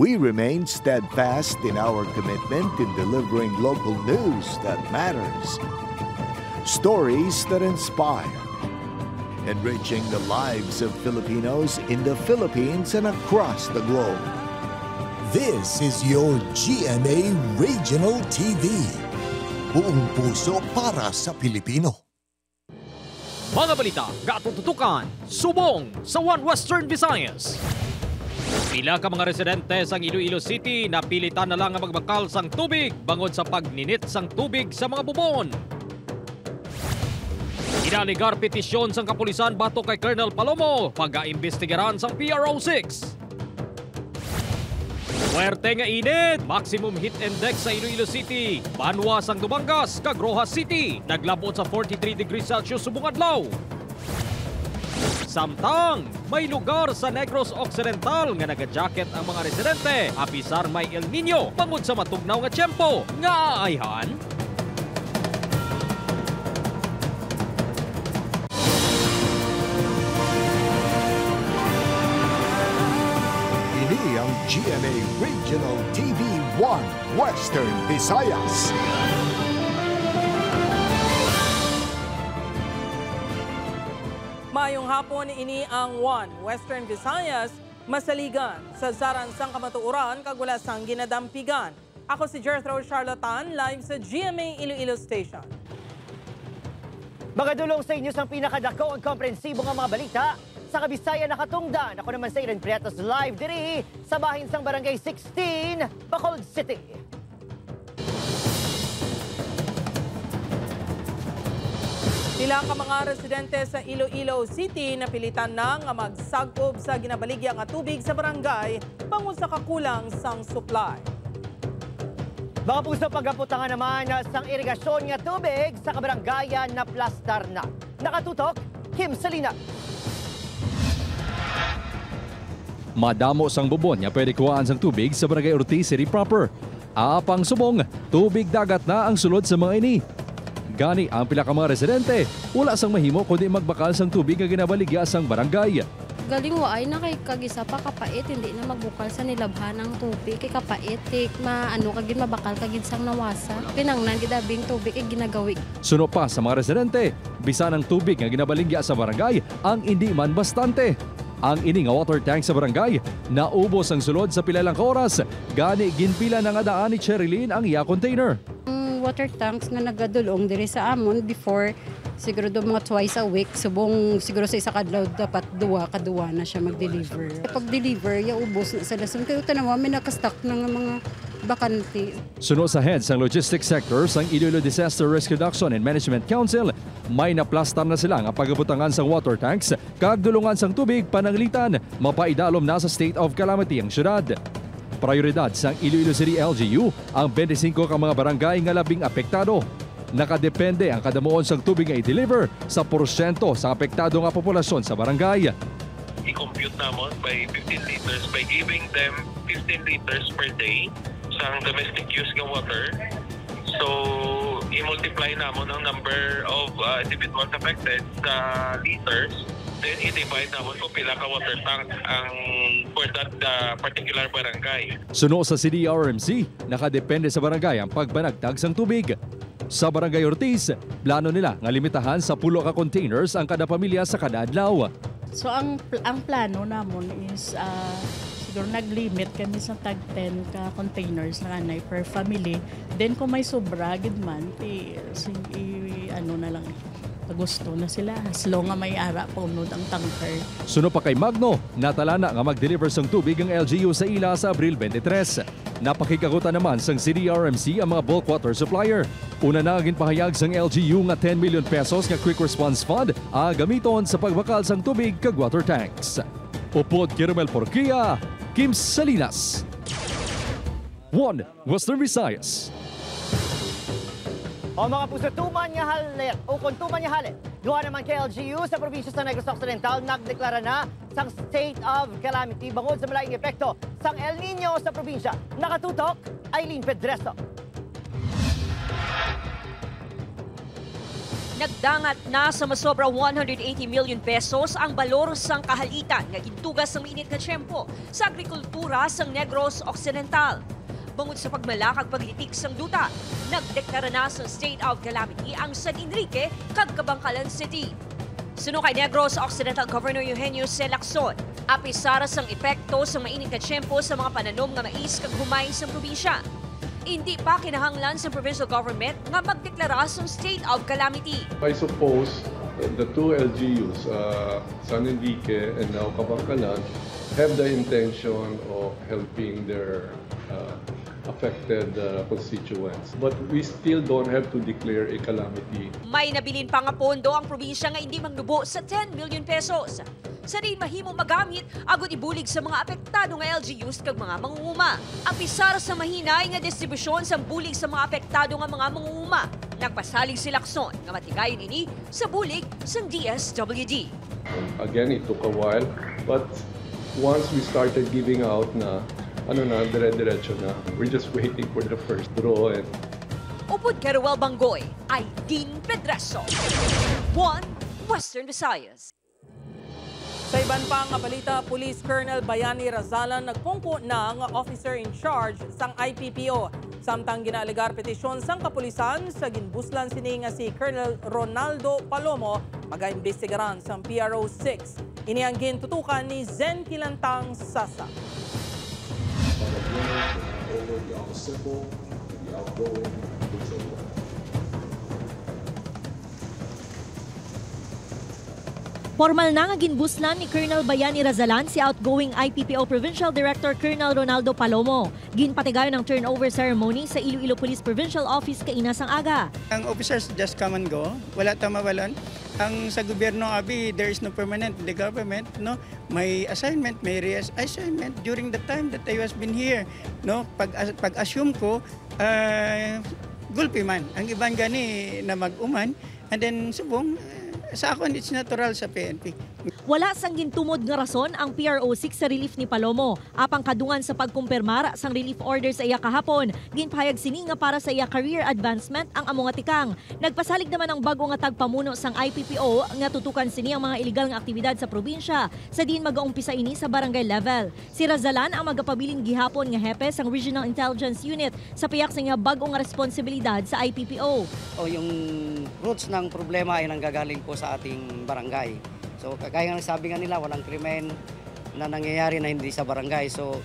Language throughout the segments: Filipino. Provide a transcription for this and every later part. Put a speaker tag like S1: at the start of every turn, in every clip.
S1: We remain steadfast in our commitment in delivering local news that matters, stories that inspire, enriching the lives of Filipinos in the Philippines and across the globe.
S2: This is your GMA Regional TV. Buong puso para sa Pilipino.
S3: Mga balita, gatututukan, subong sa One Western Visayas. Pila ka mga residente sa Iloilo City na pilitan na lang ang magbakal sang tubig bangod sa pagninit sang tubig sa mga bubon. Inaligar petisyon sang kapulisan bato kay Colonel Palomo pag-aimbestigaran sang PRO6. Muerte nga init, maximum heat index sa Iloilo City. Banwa sang Dumangas, kag Rojas City, naglabot sa 43 degrees Celsius subong adlaw. Samtang, may lugar sa Negros Occidental nga naga-jacket ang mga residente apisar may El Nino bangod sa matugnaw nga tiyempo nga aayhan.
S1: Ini ang GMA Regional TV 1 Western Visayas.
S4: Mayong hapon, ini ang One Western Visayas, masaligan sa Zaransang Kamatuoran, kagula sang ginadampigan. Ako si Jethro Charlatan, live sa GMA Iloilo Station.
S5: Magadulong sa inyo sang pinakadako ang komprehensibo nga mga balita sa Kabisaya nakatungdan. Ako naman sa Iren Prietos live diri sa bahin sang Barangay 16, Bacolod City.
S4: Pila ka mga residente sa Iloilo City napilitan na nga magsagob sa ginabaligya nga tubig sa barangay bangod sa kakulang sang supply.
S5: Mga puso pagkaputangan naman sang irigasyon nga tubig sa kabarangayan na plastar na. Nakatutok, Kim Salina.
S3: Madamo sang bubon nga pwede kuhaan sang tubig sa Barangay Ortiz City proper. Apang subong, tubig dagat na ang sulod sa mga ini. Gani ang pila ka mga residente, wala sang mahimo kundi magbakal sang tubig nga ginabaligya sang barangay.
S6: Galing mo ay na kay kagisa pa kapait, hindi na magbukal sa nilabhan ng tubig kay kapait, kagin mabakal kagid sang nawasa. Kinangnan gidabing tubig ay ginagawi.
S3: Suno pa sa mga residente, bisan ang tubig nga ginabaligya sa barangay ang hindi man bastante. Ang ini nga water tank sa barangay naubos ang sulod sa pila lang ka oras. Gani ginpila na nga daan ni Cherilyn ang iya container.
S6: Water tanks nga nagadulong diri sa amon before siguro do mga twice a week subong siguro sa isa kadlaw dapat duwa na siya mag-deliver. Pag deliver ya ubos na sa lason kay tanawa may nakastock na nga mga bakante.
S3: Suno sa heads ang logistics sector sang Iloilo Disaster Risk Reduction and Management Council, may naplastar na sila nga pagabutangan sang water tanks kag dulungan sang tubig pananglitan mapaidalom na sa state of calamity ang syudad. Prioridad sang Iloilo City LGU ang 25 ka mga barangay nga labing apektado. Nakadepende ang kadamuon sang tubig nga i-deliver sa porsyento sa apektado nga populasyon sa barangay.
S7: I-compute namon by 15 liters by giving them 15 liters per day sang domestic use ng water. So, i-multiply namon ang number of individuals affected sa liters. Then i-divide naman kung pila ka water tank ang for that particular barangay.
S3: Suno sa CDRMC, nakadepende sa barangay ang pagbanagtag sang tubig. Sa Barangay Ortiz, plano nila nga limitahan sa 10 ka containers ang kada pamilya sa kada adlaw.
S8: So ang plano namon is siguro nag-limit kami sa tag 10 ka containers na anay per family. Then kung may sobra gid man, ano na lang gusto na sila as long nga may ara punod ang tanker.
S3: Suno pa kay Magno, natala na nga mag-deliver sang tubig ang LGU sa ila sa Abril 23. Napakikagutan naman sang CDRMC ang mga bulk water supplier. Una na ginpahayag sang LGU nga 10 million pesos nga quick response fund gamiton sa pagbakal sang tubig kag water tanks. Upod Kirmel Porquia, Kim Salinas. One Western Visayas.
S5: O mga puso, tuman nga halit, o kung tuman nga halit, duha naman kay LGU sa probinsya sa Negros Occidental, nagdeklara na sang state of calamity bangod sa malaking epekto sang El Nino sa probinsya. Nakatutok, Aileen Pedreso.
S9: Nagdangat na sa masobra 180 million pesos ang balor sang kahalitan nga gintugas sa mainit nga tiyempo sa agrikultura sang Negros Occidental. Bangod sa pagmalakag paglitik sang duta, nagdeklara na sa state of calamity ang San Enrique kag Kabangkalan City. Suno kay Negros Occidental Governor Eugenio C. Lacson, apisara sang epekto sa mainit nga tiyempo sa mga pananom nga mais kag humay sa probinsya. Hindi pa kinahanglan sa provincial government nga magdeklara sa state of calamity.
S10: I suppose the two LGUs, San Enrique and now Kabangkalan, have the intention of helping their affected constituents. But we still don't have to declare a calamity.
S9: May nabilin pa nga pondo ang probinsya nga hindi mangnubo sa 10 million pesos. Sa rin mahimong magamit, agad ibulig sa mga apektado nga LGUs kag mga mangunguma. Apisar sa mahinay nga distribusyon sa bulig sa mga apektado nga mga mangunguma. Nagpasalig si Lacson nga matigayon ini sa bulig sa DSWD.
S10: Again, it took a while, but once we started giving out na, dire-diretso na. We're just waiting for the first draw.
S9: Upod Keruel Bangoy, ay Dean Pedreso. 1 Western Visayas.
S4: Sa iban pang balita, Police Colonel Bayani Razalan nagpungko na nga officer in charge sang IPPO. Samtang ginaligar petisyon sang kapulisan sa ginbuslan sini nga si Colonel Ronaldo Palomo mag-aimbestigaran sang PRO6. Ini ang gintutukan ni Zen Kilantang Sasa.
S11: Formal na nga ginbuslan ni Colonel Bayani Razalan si outgoing IPPO Provincial Director Colonel Ronaldo Palomo. Ginpatigayon ang turnover ceremony sa Iloilo Police Provincial Office kainasang aga.
S12: Ang officers just come and go, wala tamawalan. Ang sa gobyerno abi, there is no permanent in the government, no. May assignment, may reassignment during the time that I was been here, no. Pag-assume ko, gulpi man. Ang ibang gani na mag-uman, and then subong sa akon, it's natural sa PNP.
S11: Wala sang gintumod nga rason ang PRO6 sa relief ni Palomo. Apang kadungan sa pagkumpirmar sang relief order sa iya kahapon, ginpahayag sini nga para sa iya career advancement ang amo nga tikang. Nagpasalig naman ang bago nga tagpamuno sang IPPO nga tutukan sini ang mga iligal nga aktibidad sa probinsya sa din mag-aumpisa ini sa barangay level. Si Razalan ang magapabilin gihapon nga hepe sang Regional Intelligence Unit sa piyak sa nga bago nga responsibilidad sa IPPO.
S13: Yung roots ng problema ay nanggagaling po sa ating barangay. So kagaya ng sabi nga nila, walang krimen na nangyayari na hindi sa barangay. So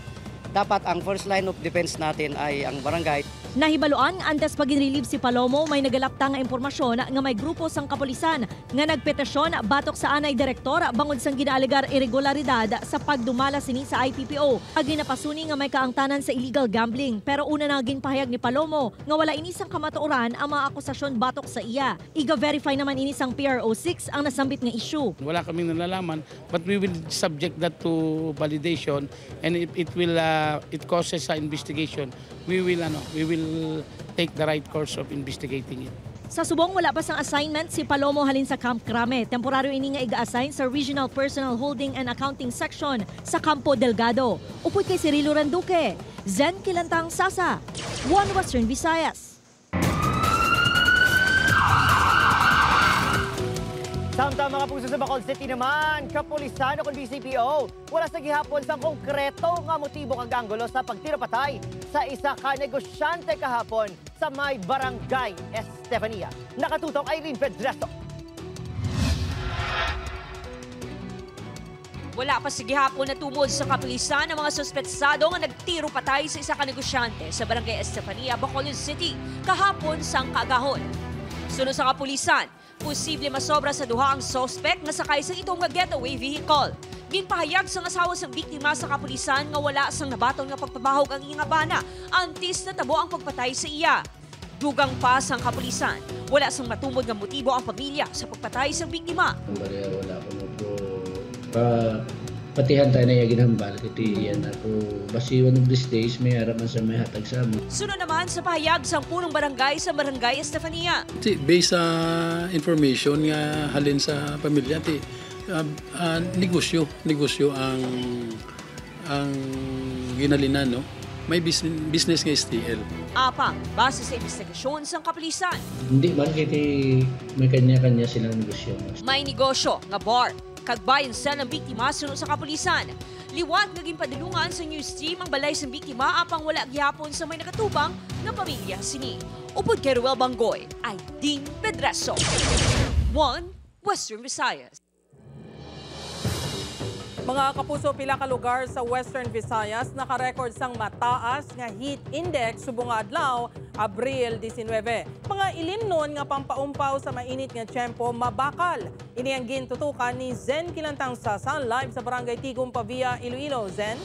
S13: dapat ang first line of defense natin ay ang barangay.
S11: Nahibaluan antes pag-relieve si Palomo, may nagalapta nga impormasyon nga may grupo sang kapulisan nga nagpetisyon batok sa anay direktor bangod sang ginaaligar irregularidad sa pagdumala sini sa IPPO. Ginapasuni nga may kaangtanan sa illegal gambling, pero una na ginpahayag ni Palomo nga wala ini sang kamatuoran ang mga akusasyon batok sa iya. Iga-verify naman ini sang PRO6 ang nasambit nga issue.
S14: Wala kaming nalalaman, but we will subject that to validation, and it causes sa investigation. We will take the right course of investigating it.
S11: Sa subong wala pa sang assignment si Palomo halin sa Camp Crame. Temporaryo ini nga iga-assign sa Regional Personnel Holding and Accounting Section sa Campo Delgado. Upod kay Cirilo Randuque, Zen Kilantang Sasa, 1 Western Visayas.
S5: Samtang mga puso sa Bacolod City naman, kapulisan o kung BCPO, wala sa gihapon sa konkreto nga motibo kag anggulo sa pagtirapatay sa isa ka negosyante kahapon sa may barangay Estefania. Nakatutok Irene Pedreso.
S9: Wala pa sa gihapon na tumod sa kapulisan ang mga suspetsado nga nagtiro patay sa isa ka negosyante sa barangay Estefania, Bacolod City kahapon sang kaagahon. Sunod sa kapulisan, posible masobra sa duha ang suspect nga sakay sa itong nga getaway vehicle. Ginpahayag sa asawa sang biktima sa kapulisan nga wala sang nabaton nga pagpabahog ang iyang bana antes na tabo ang pagpatay sa iya. Dugang pa sang kapulisan, wala sang matumod nga motibo ang pamilya sa pagpatay sang biktima.
S15: Wala ko patihan tayo na yung ginhambal. Iti yan ako. Basi one of these days, may araman sa may hatag sa amin.
S9: Sunod naman sa pahayag sa punong barangay sa barangay Estefania.
S16: Based sa information nga halin sa pamilya, negosyo ang ginalinan, no? may business nga STL.
S9: Apang, base sa investigasyon sa kapulisan.
S15: Hindi man kiti may kanya-kanya silang negosyo.
S9: May negosyo nga bar, kagbayan sa ng biktima sunod sa kapulisan. Liwat naging padulungan sa news team ang balay sa biktima apang wala gihapon sa may nakatubang na pamilya sini. Upod kay Ruel Bangoy ay Dean Pedreso. 1 Western Visayas.
S4: Mga kapuso, pila ka lugar sa Western Visayas nakarecord sang mataas nga heat index subong adlaw Abril 19. Mga ilimnon nga pampaumpaw sa mainit nga tiyempo mabakal. Ini ang gintutukan ni Zen Kilantang Sasa live sa Barangay Tigum, Pavia, Iloilo. Zen?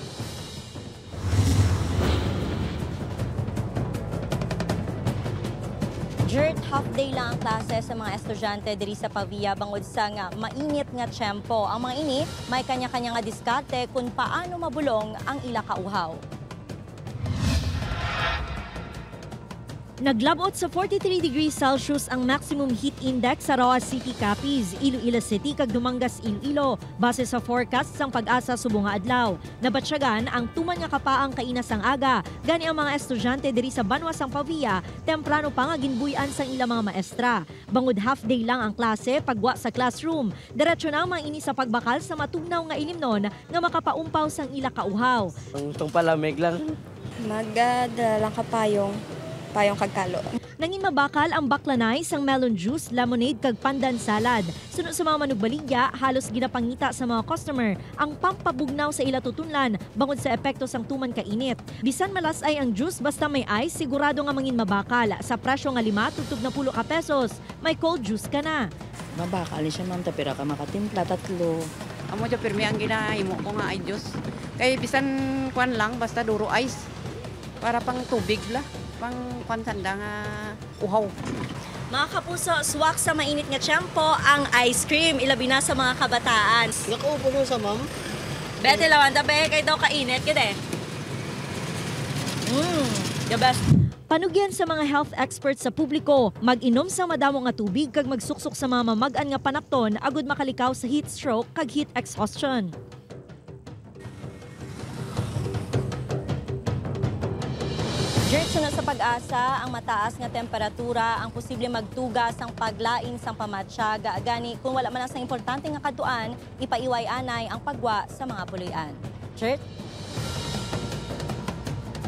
S17: Dirt, half day lang ang klase sa mga estudyante diri sa Pavia bangod sa nga mainit nga tiyempo. Ang mga ini may kanya-kanya nga diskarte kung paano mabulong ang ila kauhaw.
S11: Naglabot sa 43 degrees Celsius ang maximum heat index sa Roa City, Capiz, Iloilo City kag Dumangas, Iloilo base sa forecast sang pag-asa subong nga adlaw. Nabatsyagan ang tuman nga kapaang kainas ang aga. Gani ang mga estudyante diri sa Banwa sang Pavia, temprano pa nga ginbuy-an sang ilang mga maestra. Bangod half day lang ang klase pagwa sa classroom. Diretso na ang mga ini sa pagbakal sa matugnaw nga ilimnon nga makapaumpaw sang ila kauhaw.
S18: Itong palamig lang.
S19: Magdala lang ka payong kagkalo.
S11: Nangin mabakal ang baklanay sang melon juice, lemonade kag pandan salad. Sunod sa mga manugbaligya, halos ginapangita sa mga customer ang pampabugnaw sa ila tutunlan bangod sa epekto sang tuman kainit. Bisan malasay ang juice basta may ice, sigurado nga mangin mabakal. Sa presyo nga 5 tugtog na 10 ka pesos, may cold juice ka na.
S20: Mabakal siya ma'am, tapira ka makatimpla, 3.
S21: Amo dyan pirmi ang ginahimo ko nga ay juice. Kaya bisan kwan lang, basta duro ice. Para pang tubig la. Pang pansanda nga uhaw.
S17: Mga kapuso, swak sa mainit nga tiyempo ang ice cream, ilabi na sa mga kabataan.
S18: Nakaupo mo sa ma'am?
S17: Bete lawan, tabi kayo daw kainit, kede.
S11: The best. Panugyan sa mga health experts sa publiko, mag-inom sa madamo nga tubig kag magsuksok sa mga mamag-an nga panapton agud makalikaw sa heat stroke kag heat exhaustion.
S17: Dirt, sunod sa pag-asa, ang mataas nga temperatura ang posible magtugas ang paglain sang pamatsyag. Gani, kung wala man ang importante nga katuan, ipaiway anay ang pagwa sa mga puloy-an. Dirt?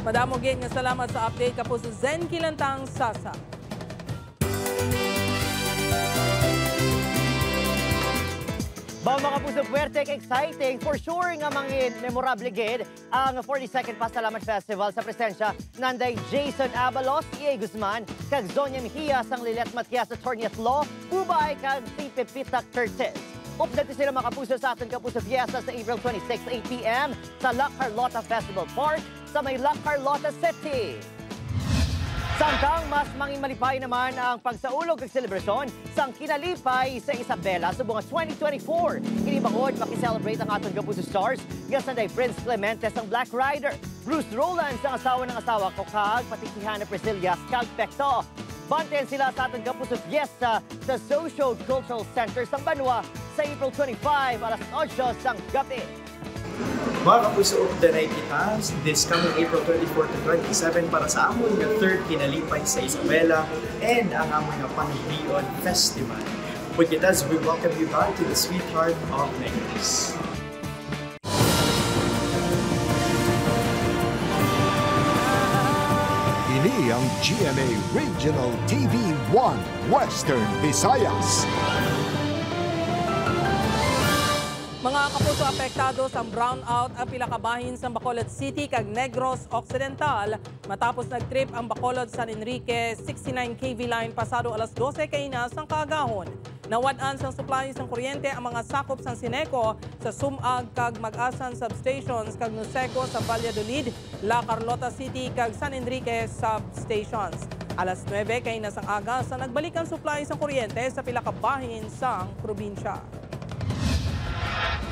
S4: Madamo gid nga salamat sa update kapo sa Zen Kilantang Sasa.
S5: Ba mga puso, puwerte, exciting, for sure nga mangin memorable gid ang 42nd Pasalamat Festival sa presensya nanday Jason Abalos, E.A. Guzman, kag Zonia Mejia sang Lilet Matias Attorney at Law, ubay kag si Pepita Curtis. Update sila mga kapuso sa ating Kapuso Fiesta sa April 26, 8 p.m. sa La Carlota Festival Park sa may La Carlota City. Samtang mas mangin malipay naman ang pagsaulog ng selebrasyon sang kinalipay sa Isabela sa bunga 2024. Kinibangod makiselebrate ang atong Kapuso Stars gasanday Prince Clemente sang Black Rider, Bruce Roland sang asawa ng asawa ko kag patikihan na Priscilla Scalpecto. Bantayan sila sa atong Kapuso Fiesta sa Socio-Cultural Center sang Banwa sa April 25 alas 8 sang gabi.
S22: Mga kapuso, updanay kita this coming April 24 to 27 para sa amon nga third kinalipay sa Isabela and ang amon nga Panagbion Festival. With kita, we welcome you back to the sweetheart of Negros.
S1: Ini ang GMA Regional TV 1 Western Visayas.
S4: Mga kapuso, apektado sa brownout ang pila ka bahin sa Bacolod City kag Negros Occidental matapos nagtrip ang Bacolod San Enrique 69 kV line pasado alas 12 kainas ang kaagahon. Nawad-an sang supply sang kuryente ang mga sakop sang Sineco sa Sumag kag Mag-asan substations kag Nuseco sa Valladolid, La Carlota City kag San Enrique substations. Alas 9 kainas ang aga sa nagbalik ang supply sang kuryente sa pila ka bahin sang probinsya.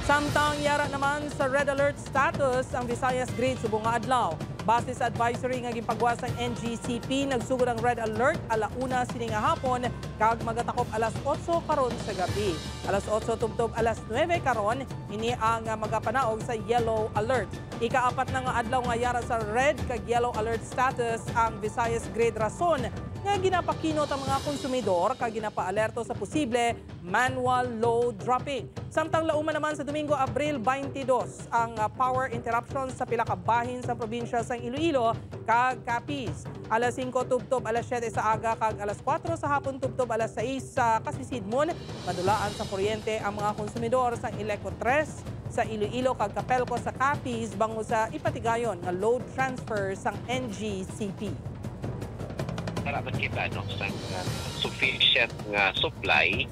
S4: Samtang yara naman sa red alert status ang Visayas Grid subong nga adlaw. Base sa advisory nga gipagwas ang NGCP, nagsugod ang red alert alauna sining nga hapon kag magatakop alas 8 karon sa gabi. Alas 8 tubtob alas 9 karon ini ang magapanaog sa yellow alert. Ikaapat na nga adlaw nga yara sa red kag yellow alert status ang Visayas grade rason nga ginapakinot ang mga konsumidor kag ginapaalerto sa posible manual load dropping. Samtang lauman naman sa Domingo, Abril 22 ang power interruption sa pila ka bahin sa probinsya sa Iloilo kag Capiz. Alas 5 tubtob alas 7 sa aga kag alas 4 sa hapon tubtob alas 6 sa Kasisidmon. Madulaan sa kuryente ang mga konsumidor sa Ileco 3 sa Iloilo kag Capelco sa Capiz bango sa ipatigayon nga load transfer sang NGCP.
S2: Para makita sa sufficient nga supply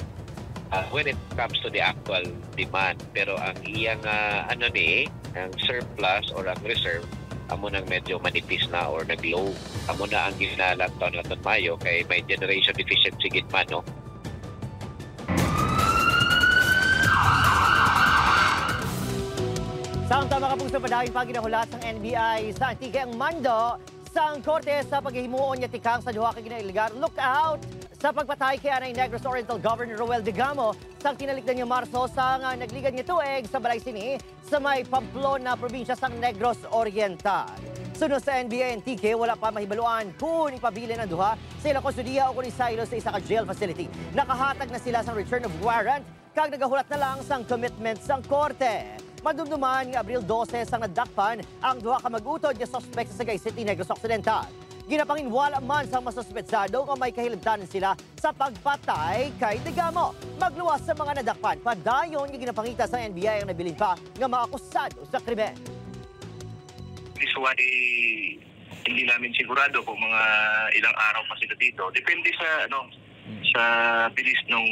S2: when it comes to the actual demand. Pero ang iyang ang surplus or ang reserve, amo nang medyo manipis na or nag-low. Amo na ang ginalantaw natin Mayo kay may generation deficiency gitman, no?
S5: Samtang mga puso padahing paginahulat ng NBI sa antique ang mando sang korte sa paghihimuon niya tikang sa duha ka ginailugar. Look out sa pagpatay kay Anay Negros Oriental Governor Roel Digamo sang tinalikdan niya Marso sang nagligad niya tuig sa balay sini sa may Pamplona probinsya sang Negros Oriental. Sunod sa NBI NTK, wala pa mahibaluan kung ipabilin ang duha sa ilang kustudiya o kung isaylo sa isa ka jail facility. Nakahatag na sila sang return of warrant kag nagahulat na lang sang commitment sang korte. Madumduman nga Abril 12 sang nadakpan ang duha ka mag-utod nga suspect sa Sagay City, Negros Occidental. Ginapangin wala man sang masuspetsado nga may kahilabtanan sila sa pagpatay kay Digamo. Magluwas sa mga nadakpan, padayon nga ginapangita sa NBI ang nabilin pa nga maakusado sa krimen.
S6: This why hindi namin sigurado kung mga ilang araw pa sila dito. Depende sa sa bilis nung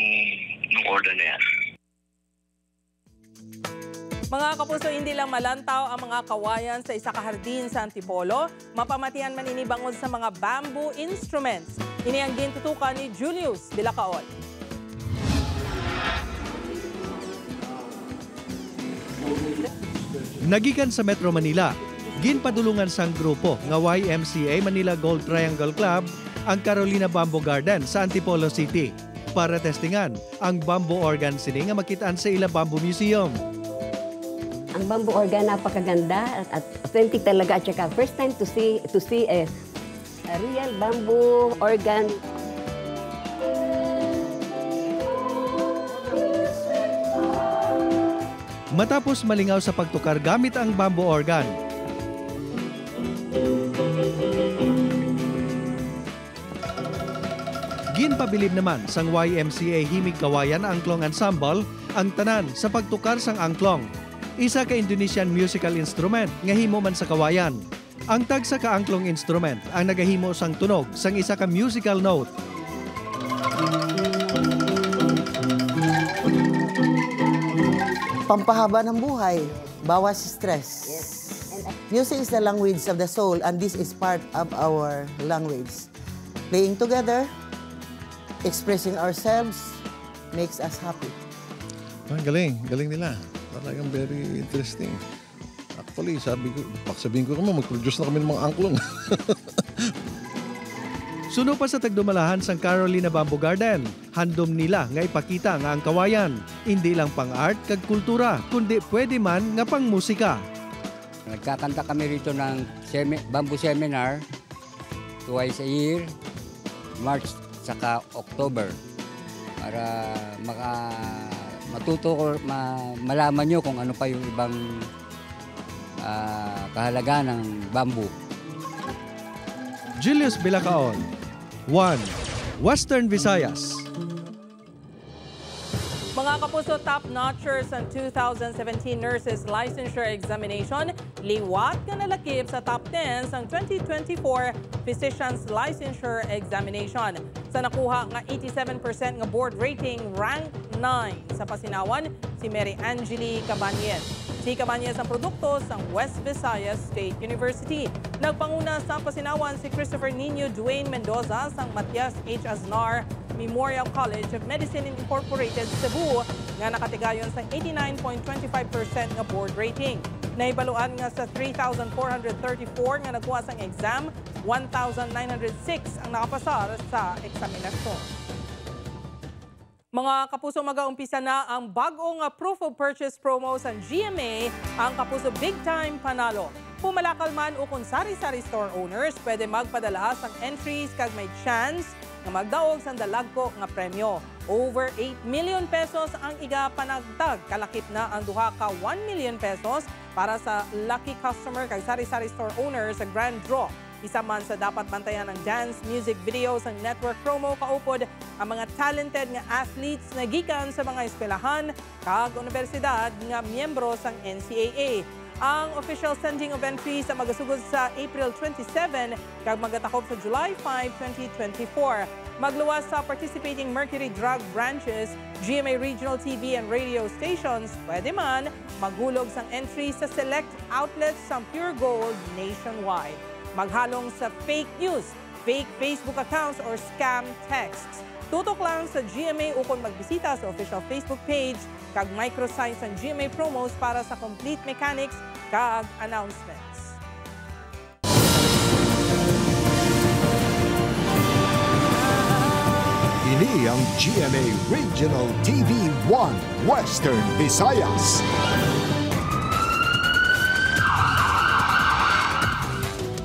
S6: order na yan.
S4: Mga kapuso, hindi lang malantaw ang mga kawayan sa isa ka hardin sa Antipolo, mapamatian man ini bangod sa mga bamboo instruments. Ini ang gintutukan ni Julius Bilacaon.
S23: Nagikan sa Metro Manila, ginpadulungan sang grupo nga YMCA Manila Gold Triangle Club ang Carolina Bamboo Garden sa Antipolo City para testingan ang bamboo organ sini nga makitaan sa Ila Bamboo Museum.
S24: Ang bamboo organ napakaganda at authentic talaga at saka first time to see a real bamboo organ.
S23: Matapos malingaw sa pagtukar gamit ang bamboo organ, ginpabilib naman sang YMCA Himig Kawayan Angklong Ensemble ang tanan sa pagtukar sang angklong. Isa ka Indonesian musical instrument nga himo man sa kawayan. Ang tagsa ka angklong instrument ang nagahimo sang tunog sang isa ka musical note.
S25: Pampahaba ng buhay, bawas stress. Music is the language of the soul and this is part of our language. Playing together, expressing ourselves, makes us happy.
S26: Galing nila. Talagang very interesting. Actually, sabihin ko naman, mag-produce na kami ng mga angklong.
S23: Suno pa sa tagdumalahan sang Carolina Bamboo Garden, handom nila nga ipakita nga ang kawayan, hindi lang pang art kag kultura, kundi pwede man nga pang musika.
S27: Nagkakanta kami rito ng bamboo seminar twice a year, March saka October, para malaman nyo kung ano pa yung ibang kahalagaan ng bamboo.
S23: Julius Bilacaon, 1. Western Visayas.
S4: Mga kapuso, top-notchers ang 2017 Nurses Licensure Examination, liwat nga nalakip sa top 10 ang 2024 Physicians Licensure Examination. Sa nakuha nga 87% nga board rating, rank 9 sa pasinawan si Mary Angeli Cabañez. Si Cabañez ang produkto sa West Visayas State University. Nagpanguna sa pasinawan si Christopher Nino Dwayne Mendoza sa Matias H. Aznar Memorial College of Medicine Incorporated, Cebu, nga nakatigayon sa 89.25% nga board rating. Naibaluan nga sa 3,434 nga nagkuha sang exam, 1,906 ang nakapasar sa eksaminasyon. Mga kapuso, mag-aumpisa na ang bagong proof of purchase promo sa GMA, ang Kapuso Big Time Panalo. Pumalakal man o kung sari-sari store owners, pwede magpadala sang entries kag may chance na magdaog sa dalagko nga premyo. Over 8 million pesos ang iga panagdag. Kalakip na ang duha ka 1 million pesos para sa lucky customer kag sari-sari store owners sa grand draw. Isa man sa dapat bantayan ng dance music videos ang network promo, kaupod ang mga talented nga athletes na gikan sa mga eskwelahan kag universidad nga miyembro sang NCAA. Ang official sending of entries sa magasugod sa April 27 kag magatakop sa July 5, 2024. Magluwas sa participating Mercury Drug branches, GMA regional TV and radio stations, pwede man maghulog sang entries sa select outlets sa Pure Gold nationwide. Maghalong sa fake news, fake Facebook accounts or scam texts. Tutok lang sa GMA ukon magbisita sa official Facebook page kag microsites ang GMA promos para sa complete mechanics kag announcements.
S1: Ini ang GMA Regional TV 1 Western Visayas.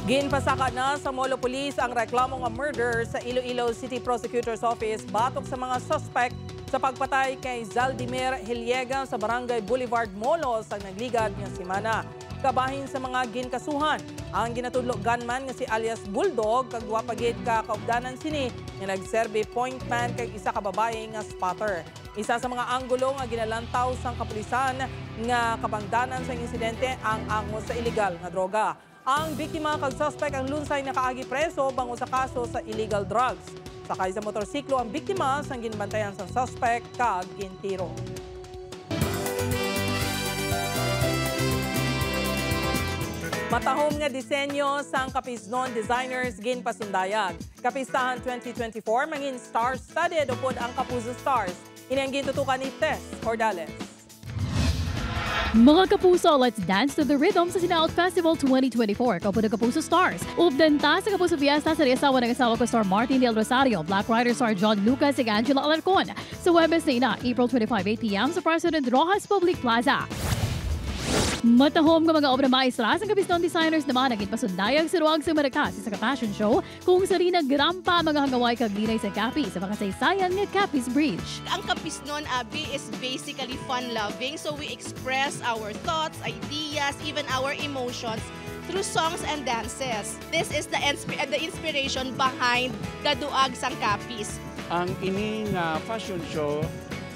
S4: Ginpasaka na sa Molo Police ang reklamo nga murder sa Iloilo City Prosecutor's Office batok sa mga suspect sa pagpatay kay Zaldimir Hiliega sa Barangay Boulevard, Molo sa nagligad nga semana. Kabahin sa mga ginkasuhan ang ginatudlo gunman nga si alias Bulldog kag wapagid ka kaugdanan sini nga nagserbe point man kag isa ka babae nga spotter. Isa sa mga anggulo nga ginalantaw sang kapulisan nga kabangdanan sa insidente ang angos sa illegal nga droga. Ang biktima kag suspect ang lunsay na kaagi preso bango sa kaso sa illegal drugs. Sakay sa motorsiklo ang biktima sang ginbantayan sa suspect kag gintiro. Matahom nga disenyo sang Kapisnon Designers ginpasundayag. Kapistahan 2024 mangin star-studded upod ang Kapuso Stars. Ini ang gintutukan ni Tess Cordales.
S3: Mga kapuso, let's dance to the rhythm sa Sinaut Festival 2024. Kapuso Kapuso Stars. Ubdanta sa Kapuso Fiesta sa riyasawa ng asawa ko star Martin Del Rosario, Black Rider star John Lucas ug Angela Alarcon. Sa Webes na ina, April 25, 8 p.m. sa President Rojas Public Plaza. Matahom nga mga obra maestra sa Kapisnon Designers naman naging pasundayag sa ruwag sa Maracas sa fashion show kung sa rin nagrampa mga hangaway kaglinay sa Capiz sa makasaysayan nga Capiz Bridge.
S7: Ang Kapisnon, Abi, is basically fun-loving, so we express our thoughts, ideas, even our emotions through songs and dances. This is the inspiration behind Gaduag sang Capiz.
S8: Ang ining fashion show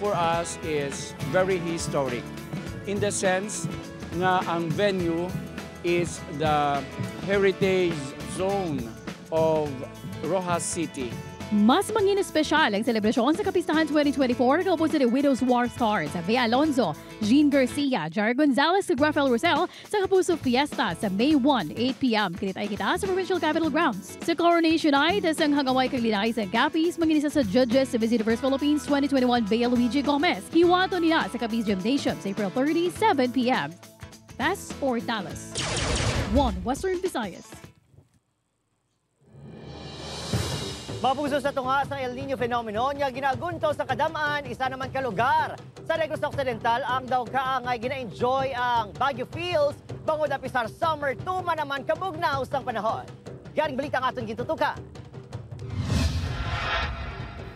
S8: for us is very historic in the sense nga ang venue is the heritage zone of Rojas City.
S3: Mas mangin espesyal ang selebrasyon sa Kapistahan 2024 kapos sa The Widows War Stars sa Bea Alonzo, Jean Garcia, Jar Gonzalez ug Rafael Rosel sa Kapuso Fiesta sa May 1, 8 p.m. Kinitay kita sa Provincial Capitol Grounds. Sa Coronation Night, ang hangaway kaglinay sa Capiz, manginisa sa judges sa Miss Universe Philippines 2021 Bea Luigi Gomez. Hiwato niya sa Capiz Gymnasium sa April 30, 7 p.m. That's for Dallas. 1 Western Visayas.
S5: Mapuso sa tunga sa El Nino phenomenon nga ginagunto sa kadamaan, isa naman ka lugar sa Negros Occidental ang daw ka nga gina-enjoy ang Baguio feels bangod apisar summer tuma naman kabugnaw sang panahon. Garing balita nga atong gitutuka.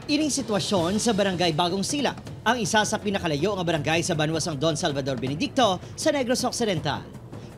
S5: Ining sitwasyon sa Barangay Bagong Sila, ang isa sa pinakalayo nga barangay sa banwasang Don Salvador Benedicto sa Negros Occidental.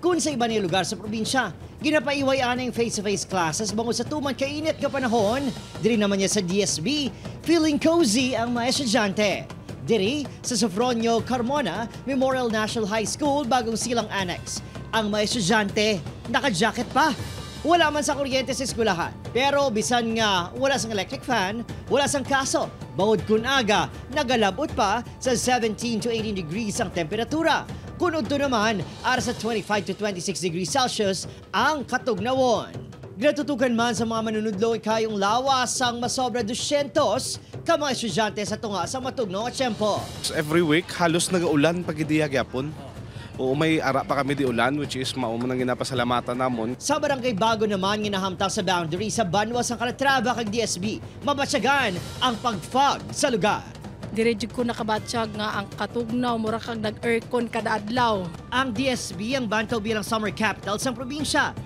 S5: Kung sa iba niyang lugar sa probinsya, ginapaiwayan ang face-to-face classes bango sa tuman kainit ka panahon. Diri naman niya sa DSB, feeling cozy ang mga estudyante. Diri sa Sofronio Carmona Memorial National High School, Bagong Silang Annex. Ang mga estudyante, naka-jacket pa. Wala man sa kuryente sa eskwelahan. Pero bisan nga wala sang electric fan, wala sang kaso. Bawod kun aga, nagalabot pa sa 17 to 18 degrees ang temperatura. Kunod to naman, ara sa 25 to 26 degrees Celsius ang katugnawon. Gratutukan man sa mga manunudlo kayong lawas ang masobra 200 ka mga estudyante sa tunga sa matugnaw at tiyempo.
S10: Every week, halos nag-ulan pag-idiyag yapon.
S9: Oo, may ara pa kami di ulan, which is maumunang ginapasalamatan namon.
S5: Sa Barangay Bago naman ginahamtang sa boundary sa Banwa sang Calatrava kag DSB, mabatyagan ang pag-fog sa lugar.
S10: Diretso ko nakabatsyag nga ang katugnaw mura kag nag-aircon kada adlaw.
S5: Ang DSB ang bantaw bilang summer capital sa probinsya.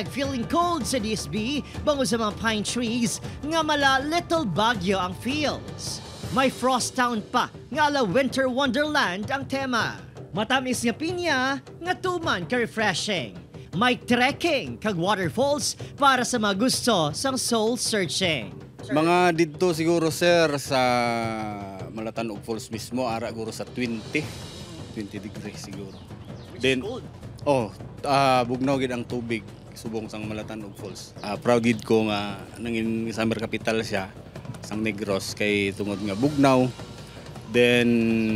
S5: #feeling cold sa DSB, bango sa mga pine trees, nga mala little bagyo ang feels. May frost town pa, nga ala winter wonderland ang tema. Matamis nga pinya, nga tuman ka-refreshing. May trekking kag waterfalls para sa mga gusto sang soul searching.
S12: Mga dito siguro sir sa Malatanog Falls mismo, ara guro sa 20 degrees siguro. Then bugnaw gid ang tubig subong sang Malatanog Falls. Proud gid ko nga nangin summer capital siya sang Negros kay tungod nga bugnaw. Then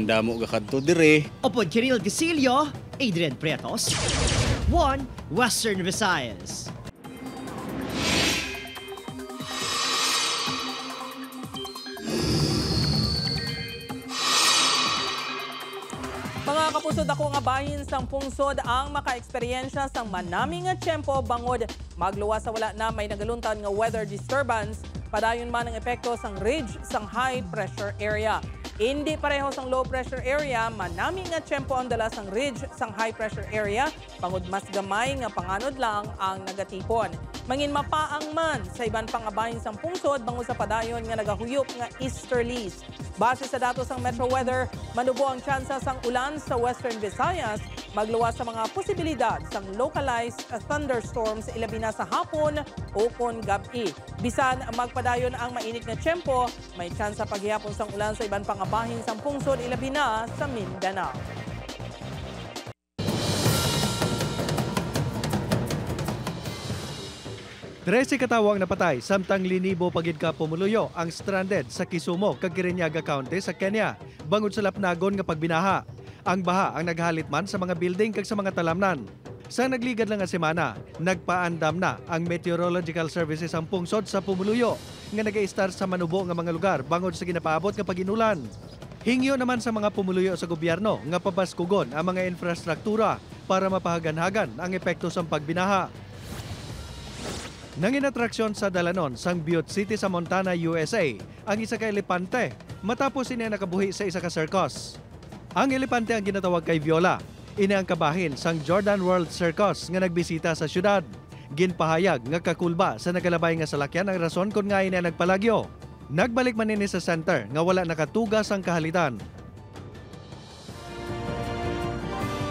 S12: damo ga kadto dire.
S5: Upod Kiril Gasilio, Adrian Prietos, 1 Western Visayas.
S4: Mga kapusod, ako nga bahin sang pungsod ang maka-eksperyensya sang manami nga tiyempo bangod magluwas sa wala na may nagaluntan nga weather disturbance, padayon man ang epekto sang ridge sang high pressure area. Hindi pareho sang low pressure area, manami nga tiyempo ang dala sang ridge sang high pressure area, bangod mas gamay nga panganod lang ang nagatipon. Mangin mapaang man sa iban pangabahin sang pungsod bango sa padayon nga nagahuyop nga easterlies. Base sa datos sang Metro Weather, manubo ang tsansa sang ulan sa Western Visayas, magluwas sa mga posibilidad sang localized thunderstorms ilabi na sa hapon o kon gabi. Bisan magpadayon ang mainit nga tiyempo, may tsansa paghihapon sang ulan sa iban pangabahin sang pungsod ilabi na sa Mindanao.
S23: Tresi katawang napatay samtang linibo pagid ka pumuluyo ang stranded sa Kisumu kag Kirinyaga County sa Kenya bangod sa lapnagon nga pagbinaha. Ang baha ang naghalit man sa mga building kag sa mga talamnan. Sa nagligad lang nga semana, nagpaandam na ang Meteorological Services ang pungsod sa pumuluyo nga nag-i-start sa manubo nga mga lugar bangod sa ginapaabot nga paginulan. Hingyo naman sa mga pumuluyo sa gobyerno nga pabaskugon ang mga infrastruktura para mapahagan-hagan ang epekto sa pagbinaha. Nangin atraksyon sa dalanon sang Butte City sa Montana, USA, ang isa ka elepante matapos ini nakabuhi sa isa ka circus. Ang elepante ang ginatawag kay Viola. Ini ang kabahin sang Jordan World Circus nga nagbisita sa syudad. Ginpahayag nga kakulba sa nagalabay nga salakyan ang rason kung nga ini nagpalagyo. Nagbalik man ini sa center nga wala nakatugas ang kahalitan.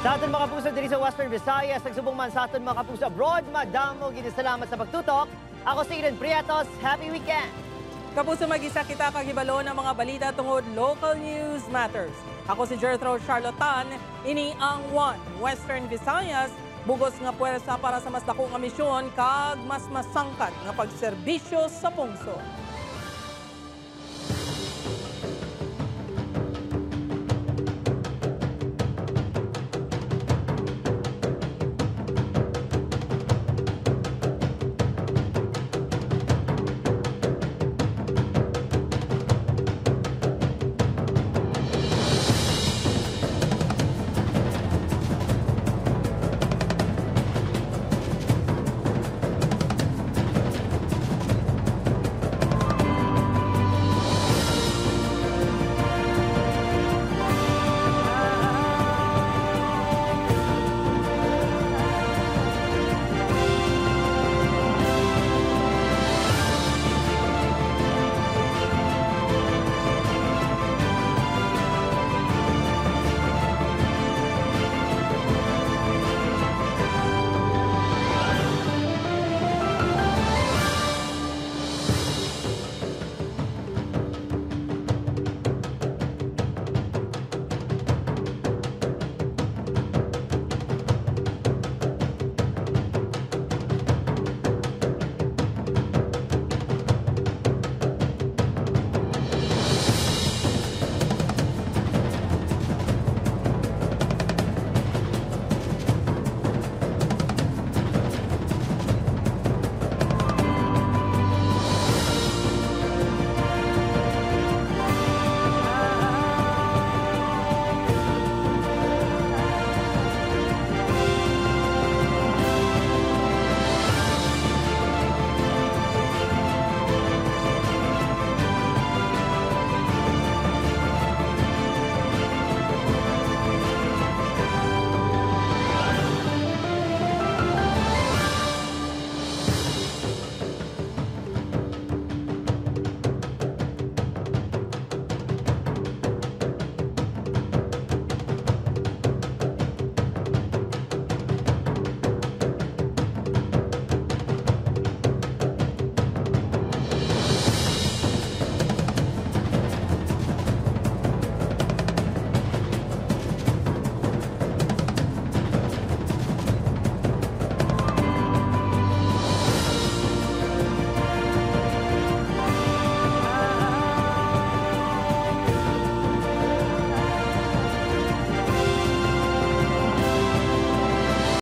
S5: Sa aton mga kapuso diri sa Western Visayas, nagsubong man sa aton mga kapuso abroad, madamo ginasalamat sa pagtutok. Ako si Adrian Prietos, happy weekend!
S4: Kapuso, mag-isa kita kagibalo ng mga balita tungod Local News Matters. Ako si Gertrude Charlotan, ini ang 1 Western Visayas, bugos nga puwersa para sa mas dako nga misyon kag mas masangkat nga pagserbisyo sa pungsod.